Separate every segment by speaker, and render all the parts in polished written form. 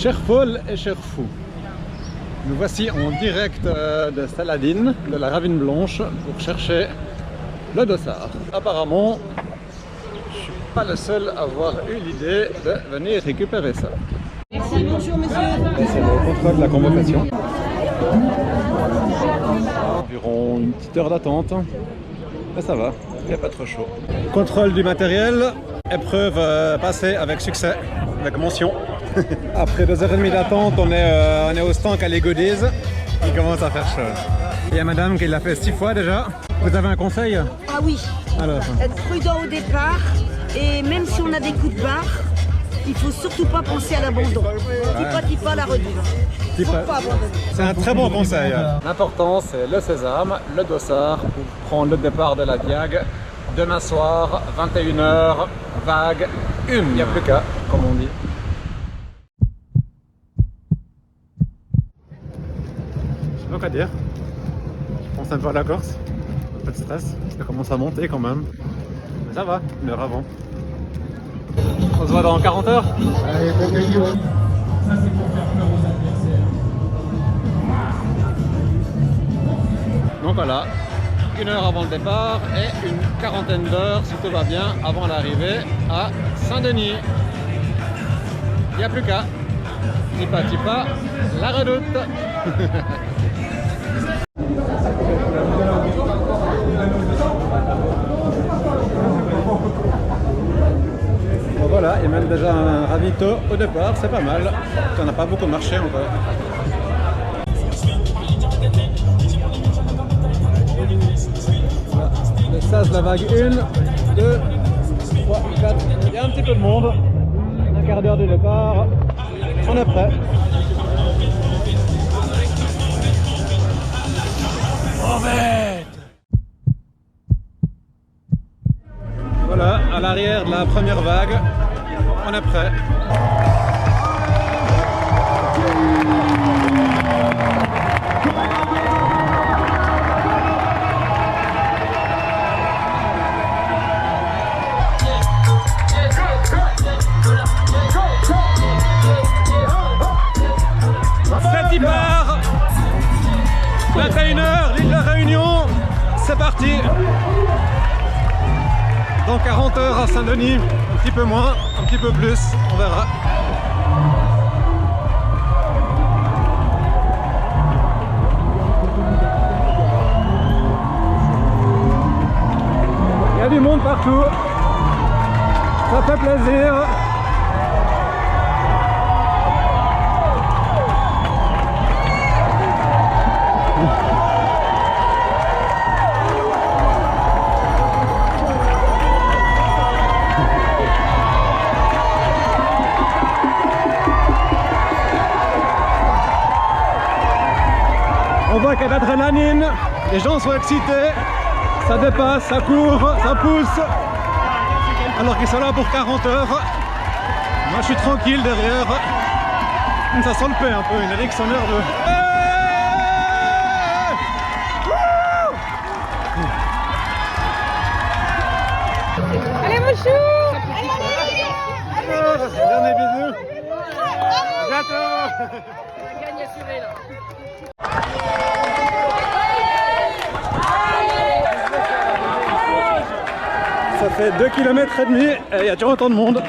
Speaker 1: Cherfol et Cherfou. Nous voici en direct de Saladin, de la Ravine Blanche, pour chercher le dossard. Apparemment, je ne suis pas le seul à avoir eu l'idée de venir récupérer ça.
Speaker 2: Merci, bonjour monsieur.
Speaker 1: C'est le contrôle de la convocation. Environ une petite heure d'attente, mais ça va, il n'y a pas trop chaud. Contrôle du matériel, épreuve passée avec succès, avec mention. Après 2h30 d'attente, on est au stand à les goodies. Il commence à faire chaud. Il y a madame qui l'a fait 6 fois déjà. Vous avez un conseil?
Speaker 2: Ah oui,
Speaker 1: Alors,
Speaker 2: être prudent au départ et même si on a des coups de barre, il faut surtout pas penser à l'abandon. Tipa la redoute. Faut pas abandonner.
Speaker 1: c'est un très bon conseil. L'important c'est le sésame, le dossard pour prendre le départ de la Diag. Demain soir, 21h, vague 1. Il n'y a plus qu'à, comme on dit. Je sais pas quoi dire. Je pense un peu à la Corse. Un peu de stress. Ça commence à monter quand même. Mais ça va, une heure avant. On se voit dans 40 heures. Allez, bon vidéo. Ça c'est pour faire peur aux adversaires. Donc voilà, 1 heure avant le départ et une quarantaine d'heures, si tout va bien, avant l'arrivée à Saint-Denis. Il n'y a plus qu'à. Tipa, la redoute. Bon, voilà, il y a même déjà un ravito au départ, c'est pas mal. On n'a pas beaucoup marché encore. Le sas, la vague 1, 2, 3, 4. Il y a un petit peu de monde. Un quart d'heure de départ. On est prêt. Voilà, à l'arrière de la première vague. On est prêt. C'est part. 21h, l'île de la Réunion, c'est parti. Dans 40 heures à Saint-Denis, un petit peu moins, un petit peu plus, on verra. Il y a du monde partout, ça fait plaisir. On voit qu'il y a de l'adrénaline, les gens sont excités, ça dépasse, ça court, ça pousse, alors qu'ils sont là pour 40 heures. Moi je suis tranquille derrière, ça sent le paix un peu, une érection nerveuse.
Speaker 3: Allez mon chou!
Speaker 1: Dernier bisou. À bientôt.
Speaker 3: La gagne assurée là.
Speaker 1: Ça fait 2 km et demi et il y a toujours autant de monde.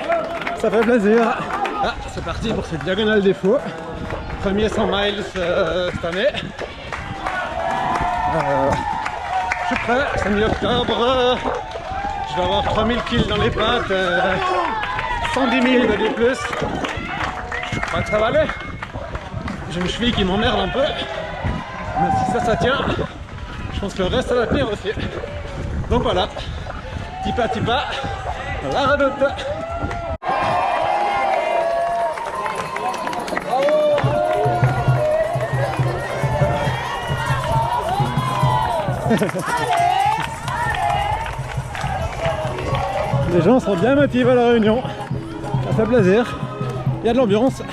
Speaker 1: Ça fait plaisir. Ah, c'est parti pour cette diagonale des fous. Premier 100 miles cette année. Je suis prêt, c'est mi-octobre. Je vais avoir 3000 kills dans les pattes. 110 000 de D+. Je crois que ça va aller. J'ai une cheville qui m'emmerde un peu. Mais si ça tient, je pense que le reste ça va tenir aussi. Donc voilà. Tipa, la redoute. Les gens sont bien motivés à la Réunion. Ça fait plaisir. Il y a de l'ambiance.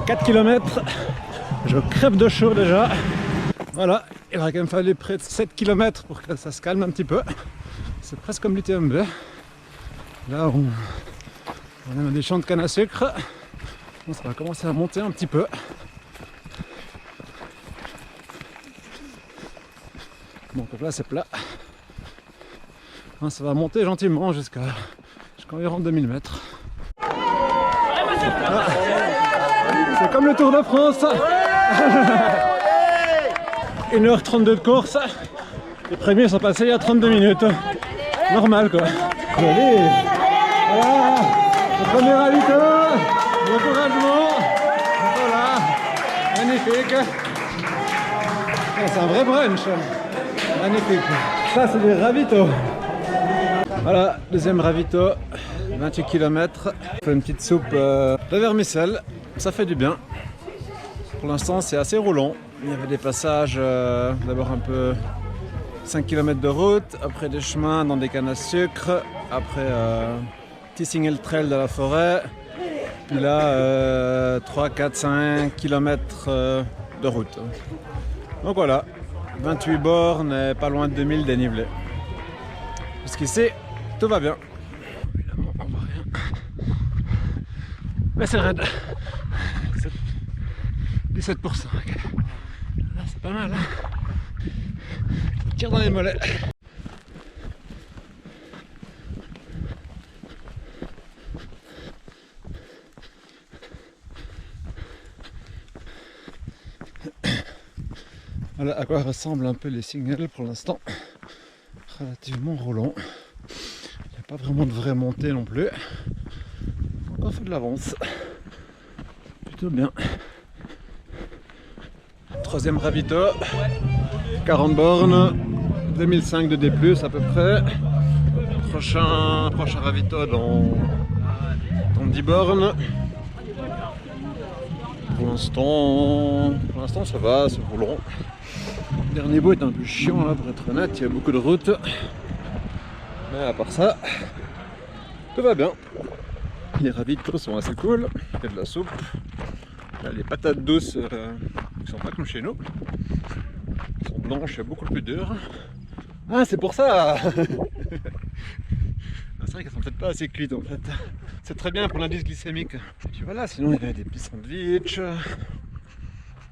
Speaker 1: 4 km. Je crève de chaud déjà. Voilà, il aurait quand même fallu près de 7 km pour que ça se calme un petit peu. C'est presque comme l'UTMB. Là, on a des champs de canne à sucre. Bon, ça va commencer à monter un petit peu. Bon, donc là c'est plat. Ça va monter gentiment jusqu'à environ 2000 mètres. Ah, c'est comme le Tour de France. 1h32 de course. Les premiers sont passés il y a 32 minutes. Normal quoi. Allez. Voilà. Le premier ravito. L'encouragement. Voilà. Magnifique. C'est un vrai brunch. Magnifique. Ça c'est des ravitaux. Voilà, deuxième ravito. 28 km. On fait une petite soupe de vermicelle. Ça fait du bien. Pour l'instant c'est assez roulant. Il y avait des passages, d'abord un peu 5 km de route, après des chemins dans des cannes à sucre, après petit single trail de la forêt, puis là 3, 4, 5 km de route. Donc voilà, 28 bornes et pas loin de 2000 dénivelés. Jusqu'ici, tout va bien. Évidemment, on voit rien. Mais c'est raide. 17%. Là, c'est pas mal. Hein, tire dans les mollets. Voilà à quoi ressemblent un peu les singles pour l'instant. Relativement roulant. Il n'y a pas vraiment de vraie montée non plus. On fait de l'avance. Plutôt bien. Troisième ravito. 40 bornes. 2005 de D+, à peu près. Prochain ravito dans 10 bornes. Pour l'instant ça va, c'est roulant. Le dernier bout est un peu chiant là, pour être honnête, il y a beaucoup de routes. Mais à part ça, tout va bien. Les ravitaux sont assez cool, il y a de la soupe. Il y a les patates douces qui sont pas comme chez nous. Elles sont blanches et beaucoup plus dures. Ah, c'est pour ça. C'est vrai qu'elles sont peut-être pas assez cuites en fait. C'est très bien pour l'indice glycémique. Et puis voilà, sinon il y a des petits sandwichs.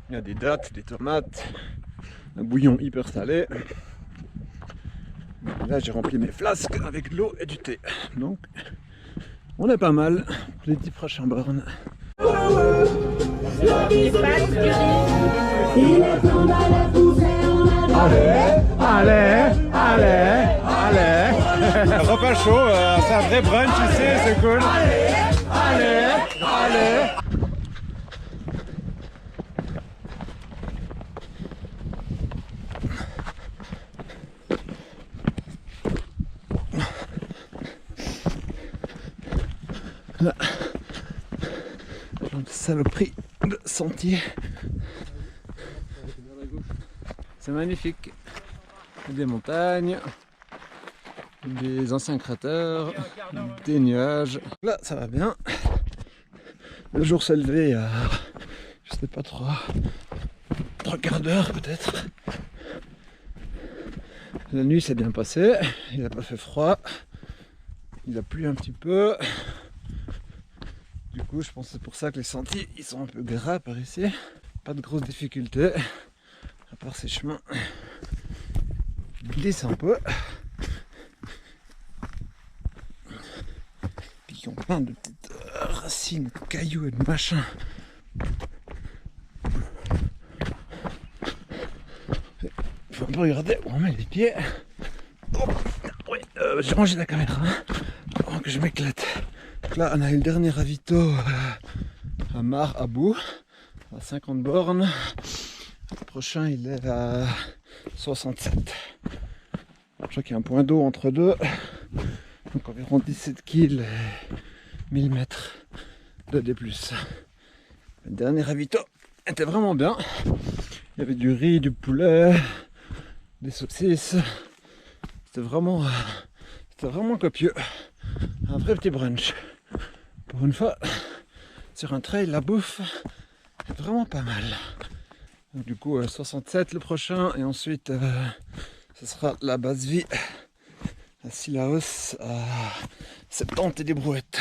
Speaker 1: Il y a des dattes, des tomates. Un bouillon hyper salé. Et là j'ai rempli mes flasques avec de l'eau et du thé. Donc on est pas mal pour les 10 prochaines bornes. Allez. Repas chaud, c'est un vrai brunch ici, c'est cool. Allez. Là, genre de saloperie de sentier. C'est magnifique. Des montagnes, des anciens cratères, des nuages. Là, ça va bien. Le jour s'est levé il y a, je sais pas, 3 quarts d'heure peut-être. La nuit s'est bien passée, il n'a pas fait froid, il a plu un petit peu. Du coup, je pense que c'est pour ça que les sentiers ils sont un peu gras par ici. Pas de grosses difficultés, à part ces chemins glissent un peu. Puis qui ont plein de petites racines, de cailloux et de machins. Il faut un peu regarder où on met les pieds. Oh, oui, j'ai rangé la caméra avant que je m'éclate. Donc là, on a eu le dernier ravito à Mar Abou, à 50 bornes. Le prochain, il est à 67. Je crois qu'il y a un point d'eau entre deux. Donc environ 17 kg et 1000 mètres de D+. Le dernier ravito était vraiment bien. Il y avait du riz, du poulet, des saucisses. C'était vraiment copieux. Un vrai petit brunch. Pour une fois, sur un trail, la bouffe est vraiment pas mal. Donc, du coup, 67 le prochain, et ensuite, ce sera la base vie à Sillaos à 70 et des brouettes.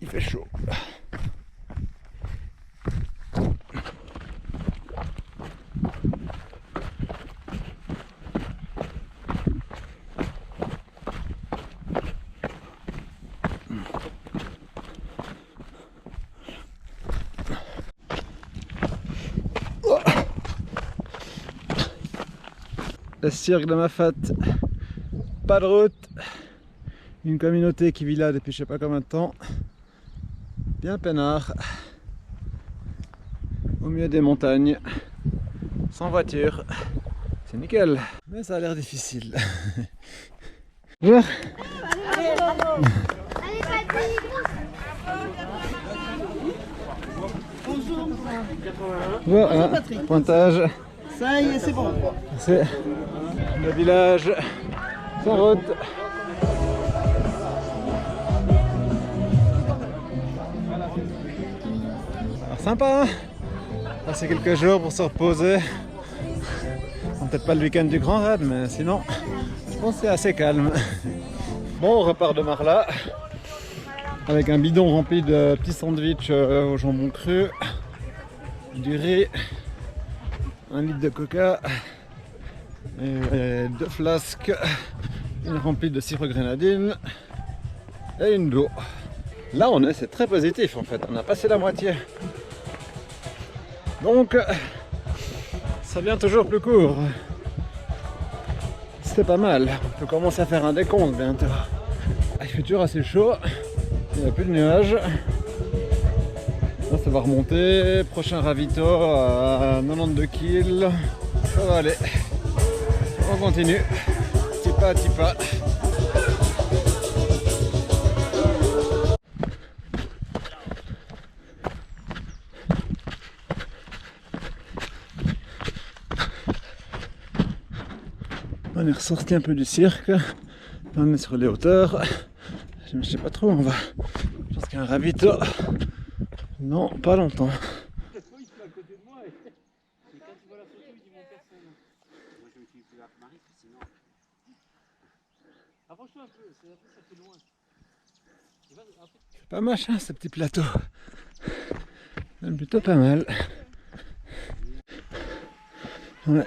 Speaker 1: Il fait chaud. Le cirque de Mafate, pas de route, une communauté qui vit là depuis je sais pas combien de temps, bien peinard, au milieu des montagnes, sans voiture, c'est nickel, mais ça a l'air difficile. Bonjour. Bonjour, Patrick. Pointage.
Speaker 4: Ça y est, c'est bon.
Speaker 1: C'est le village sans route. Alors sympa, hein, passer quelques jours pour se reposer. Bon, peut-être pas le week-end du Grand Raid, mais sinon, je pense que c'est assez calme. Bon, on repart de Marla avec un bidon rempli de petits sandwichs au jambon cru, du riz, 1 litre de coca et 2 flasques, une remplie de sirop grenadine et une d'eau. Là c'est très positif en fait, on a passé la moitié. Donc ça devient toujours plus court. C'est pas mal, on peut commencer à faire un décompte bientôt. Il fait toujours assez chaud, il n'y a plus de nuages. Là, ça va remonter, prochain ravito à 92 kg. Ça va aller. On continue, petit pas à petit pas. On est ressorti un peu du cirque, on est sur les hauteurs. Je ne sais pas trop où on va. Je pense qu'il y a un ravito. Non, pas longtemps. C'est pas machin ce petit plateau. Même plutôt pas mal. Ouais.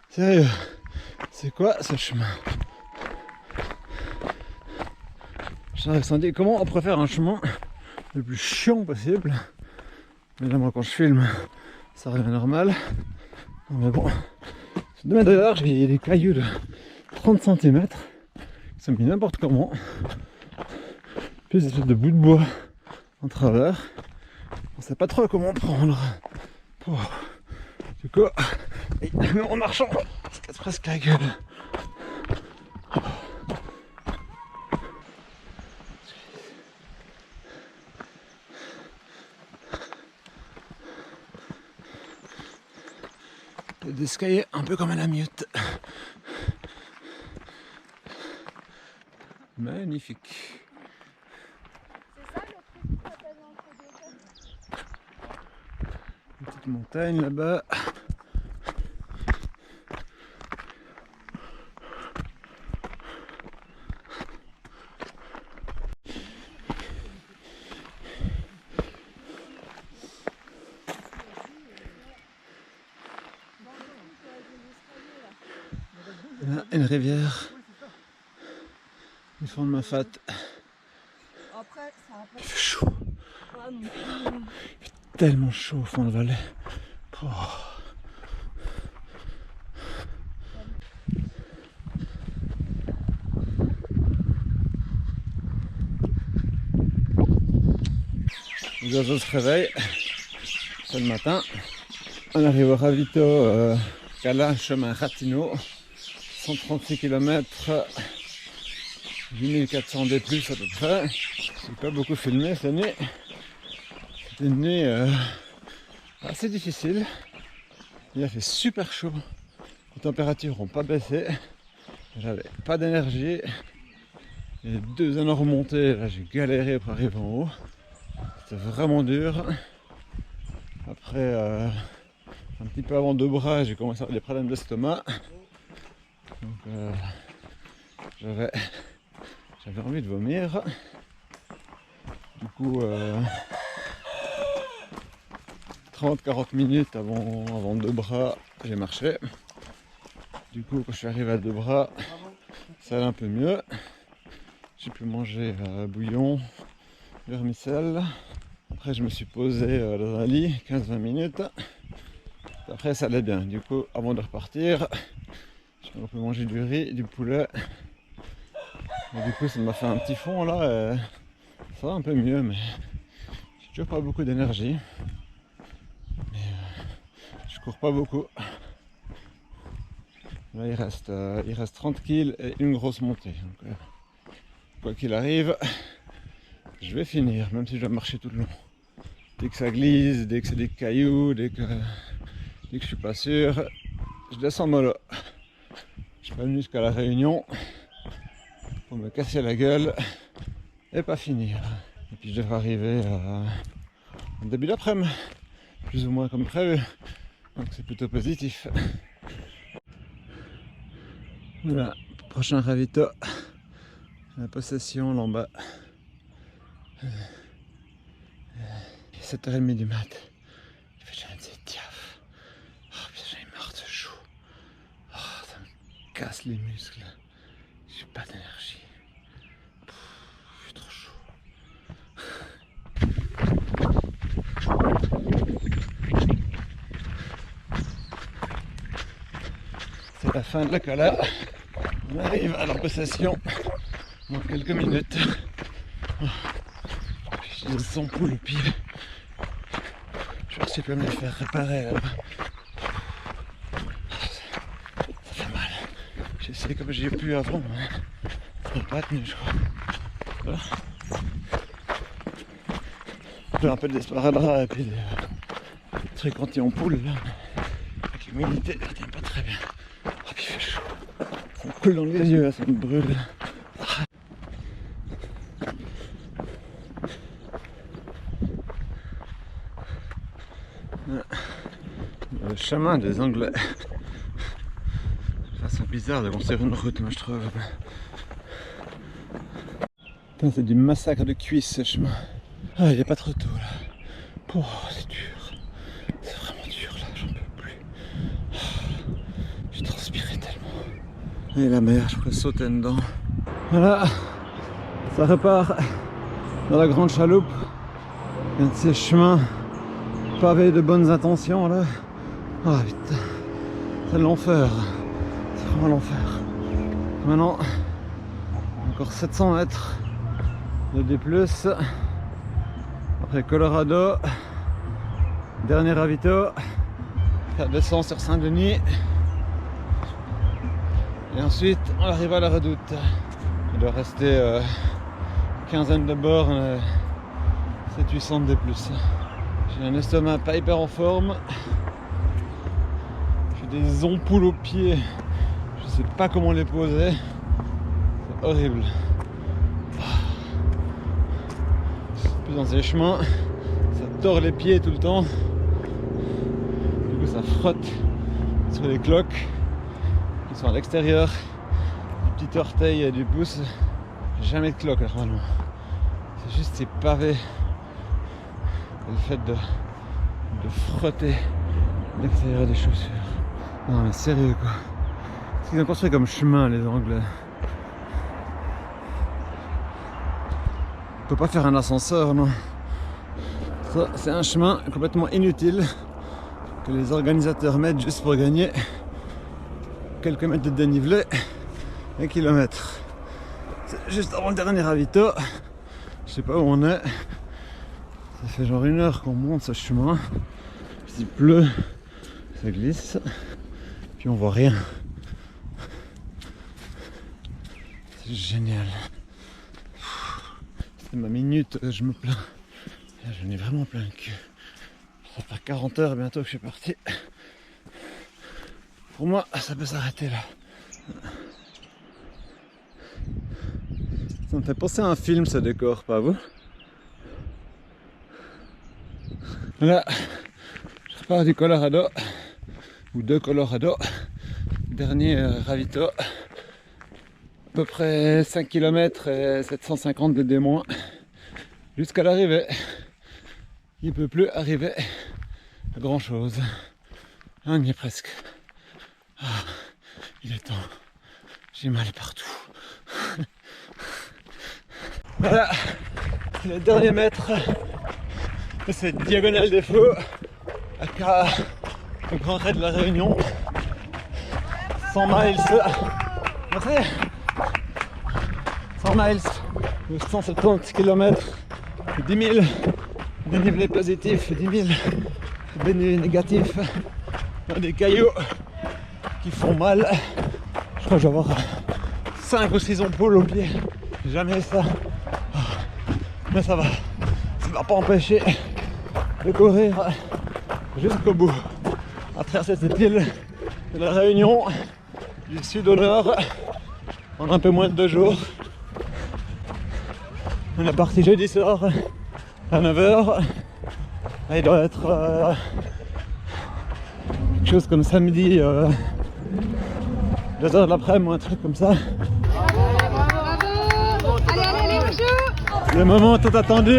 Speaker 1: Sérieux, c'est quoi ce chemin? J'arrive sans dire comment on pourrait faire un chemin le plus chiant possible. Mais là, moi, quand je filme, ça revient normal. Mais bon, c'est 2 mètres de large, il y a des cailloux de 30 cm qui sont mis n'importe comment. Puis des espèces de bouts de bois en travers. On sait pas trop comment prendre. Oh. Du coup, en marchant, on se casse presque la gueule. Des escaliers un peu comme à la mute. Magnifique. Une petite montagne là-bas. Là, une rivière du fond de Mafate. Il fait chaud. Il fait tellement chaud au fond de la vallée. Oh. Les oiseaux se réveillent. C'est le matin. On arrive au ravito Cala, chemin Ratino. 136 km, 8400 D+, à peu près. J'ai pas beaucoup filmé cette nuit. C'était une nuit assez difficile. Il a fait super chaud. Les températures n'ont pas baissé. J'avais pas d'énergie. Les 2 anneaux remontés, là j'ai galéré pour arriver en haut. C'était vraiment dur. Après, un petit peu avant 2 bras, j'ai commencé à avoir des problèmes d'estomac. Donc j'avais envie de vomir. Du coup, 30-40 minutes avant Deux Bras, j'ai marché. Du coup, quand je suis arrivé à Deux Bras, ça allait un peu mieux. J'ai pu manger bouillon, vermicelle. Après, je me suis posé dans un lit, 15-20 minutes. Après, ça allait bien. Du coup, avant de repartir, j'ai pu manger du riz, du poulet. Et du coup, ça m'a fait un petit fond là. Et ça va un peu mieux, mais j'ai toujours pas beaucoup d'énergie. Mais je cours pas beaucoup. Là, il reste 30 kg et une grosse montée. Donc, quoi qu'il arrive, je vais finir, même si je dois marcher tout le long. Dès que ça glisse, dès que c'est des cailloux, dès que je suis pas sûr, je descends mollo. Je suis pas venu jusqu'à la Réunion pour me casser la gueule et pas finir. Et puis je devrais arriver au début d'après-midi, plus ou moins comme prévu. Donc c'est plutôt positif. Voilà, prochain ravito, la possession là en bas. 7h30 du mat. Il fait déjà une tiaf. Oh putain, j'en ai marre de ce chou. Oh, ça me casse les muscles. J'ai pas d'énergie. Je suis trop chaud. C'est la fin de la cala. On arrive à la possession dans quelques minutes. J'ai des 100 poules au pied. Je vais voir si je peux me les faire réparer là-bas. Ça fait mal. J'ai essayé comme j'ai pu avant, mais ça n'a pas tenu, je crois. Voilà. J'ai un peu d'esparadrap et puis des trucs anti-ampoules là. Avec l'humidité, ça tient pas très bien. Oh, puis il fait chaud. Ça me coule dans les yeux, là, ça me brûle. Le chemin des Anglais. C'est bizarre de construire une route, moi je trouve. Putain, c'est du massacre de cuisses ce chemin. Ah, il est pas trop tôt là. Oh, c'est dur. C'est vraiment dur là, j'en peux plus. J'ai transpiré tellement. Et la mer, je pourrais sauter dedans. Voilà, ça repart dans la grande chaloupe. Un de ces chemins pavés de bonnes intentions là. Ah putain, c'est l'enfer. C'est vraiment l'enfer. Maintenant, encore 700 mètres de D+. Après Colorado, dernier ravito, ça descend sur Saint-Denis. Et ensuite, on arrive à la Redoute. Il doit rester une quinzaine de bornes, 700-800 D+. J'ai un estomac pas hyper en forme. J'ai des ampoules aux pieds. Je sais pas comment les poser. C'est horrible. Plus dans ces chemins, ça tord les pieds tout le temps. Du coup, ça frotte sur les cloques qui sont à l'extérieur. Du petit orteil et du pouce. Jamais de cloque normalement. C'est juste ces pavés. Et le fait de frotter l'extérieur des chaussures. Non mais sérieux quoi. Qu'est-ce qu'ils ont construit comme chemin les Anglais? On peut pas faire un ascenseur, non? Ça, c'est un chemin complètement inutile que les organisateurs mettent juste pour gagner quelques mètres de dénivelé et kilomètres. C'est juste avant le dernier ravito. Je sais pas où on est. Ça fait genre 1 heure qu'on monte ce chemin. S'il pleut, ça glisse. Puis on voit rien. C'est génial. C'est ma minute, je me plains. Là, j'en ai vraiment plein le cul. Ça fait 40 heures bientôt que je suis parti. Pour moi, ça peut s'arrêter là. Ça me fait penser à un film ce décor, pas vous? Là, je repars du Colorado, ou de Colorado, dernier ravito, à peu près 5 km et 750 de D-. jusqu'à l'arrivée. Il ne peut plus arriver à grand chose. On y est presque. Ah, il est temps. J'ai mal partout. Voilà, c'est le dernier mètre de cette diagonale des flots, aka le grand raid de la Réunion. 100 miles. Merci. 100 miles, 170 km, 10 000 dénivelés positifs, 10 000 dénivelés négatifs, dans des cailloux qui font mal. Je crois que je vais avoir 5 ou 6 ampoules au pied, jamais ça. Mais ça va pas empêcher de courir jusqu'au bout, à travers cette île de la Réunion, du sud au nord, en un peu moins de 2 jours. On est parti jeudi soir à 9h. Il doit être quelque chose comme samedi 2h de l'après-midi ou un truc comme ça.
Speaker 3: Allez, bonjour.
Speaker 1: Le moment tant attendu.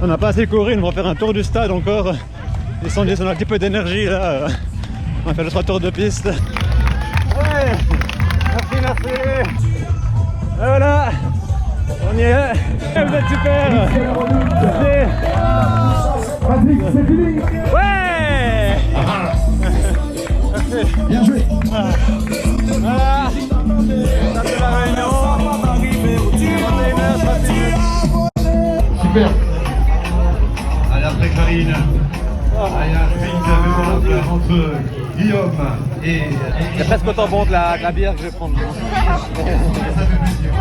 Speaker 1: On n'a pas assez couru, on va faire un tour du stade encore. Les sondiers ont un petit peu d'énergie là. On va faire le 3 tours de piste. Ouais. Merci. Et voilà, on y est. Vous êtes super. C'est fini. Ouais.
Speaker 4: Bien joué.
Speaker 1: Voilà, ça c'est la Réunion. 21h, 31h.
Speaker 4: Super. Allez, après Karine. Il y a un feat entre Guillaume et...
Speaker 1: C'est presque autant bon de la bière que je vais prendre.
Speaker 4: Ça fait plaisir.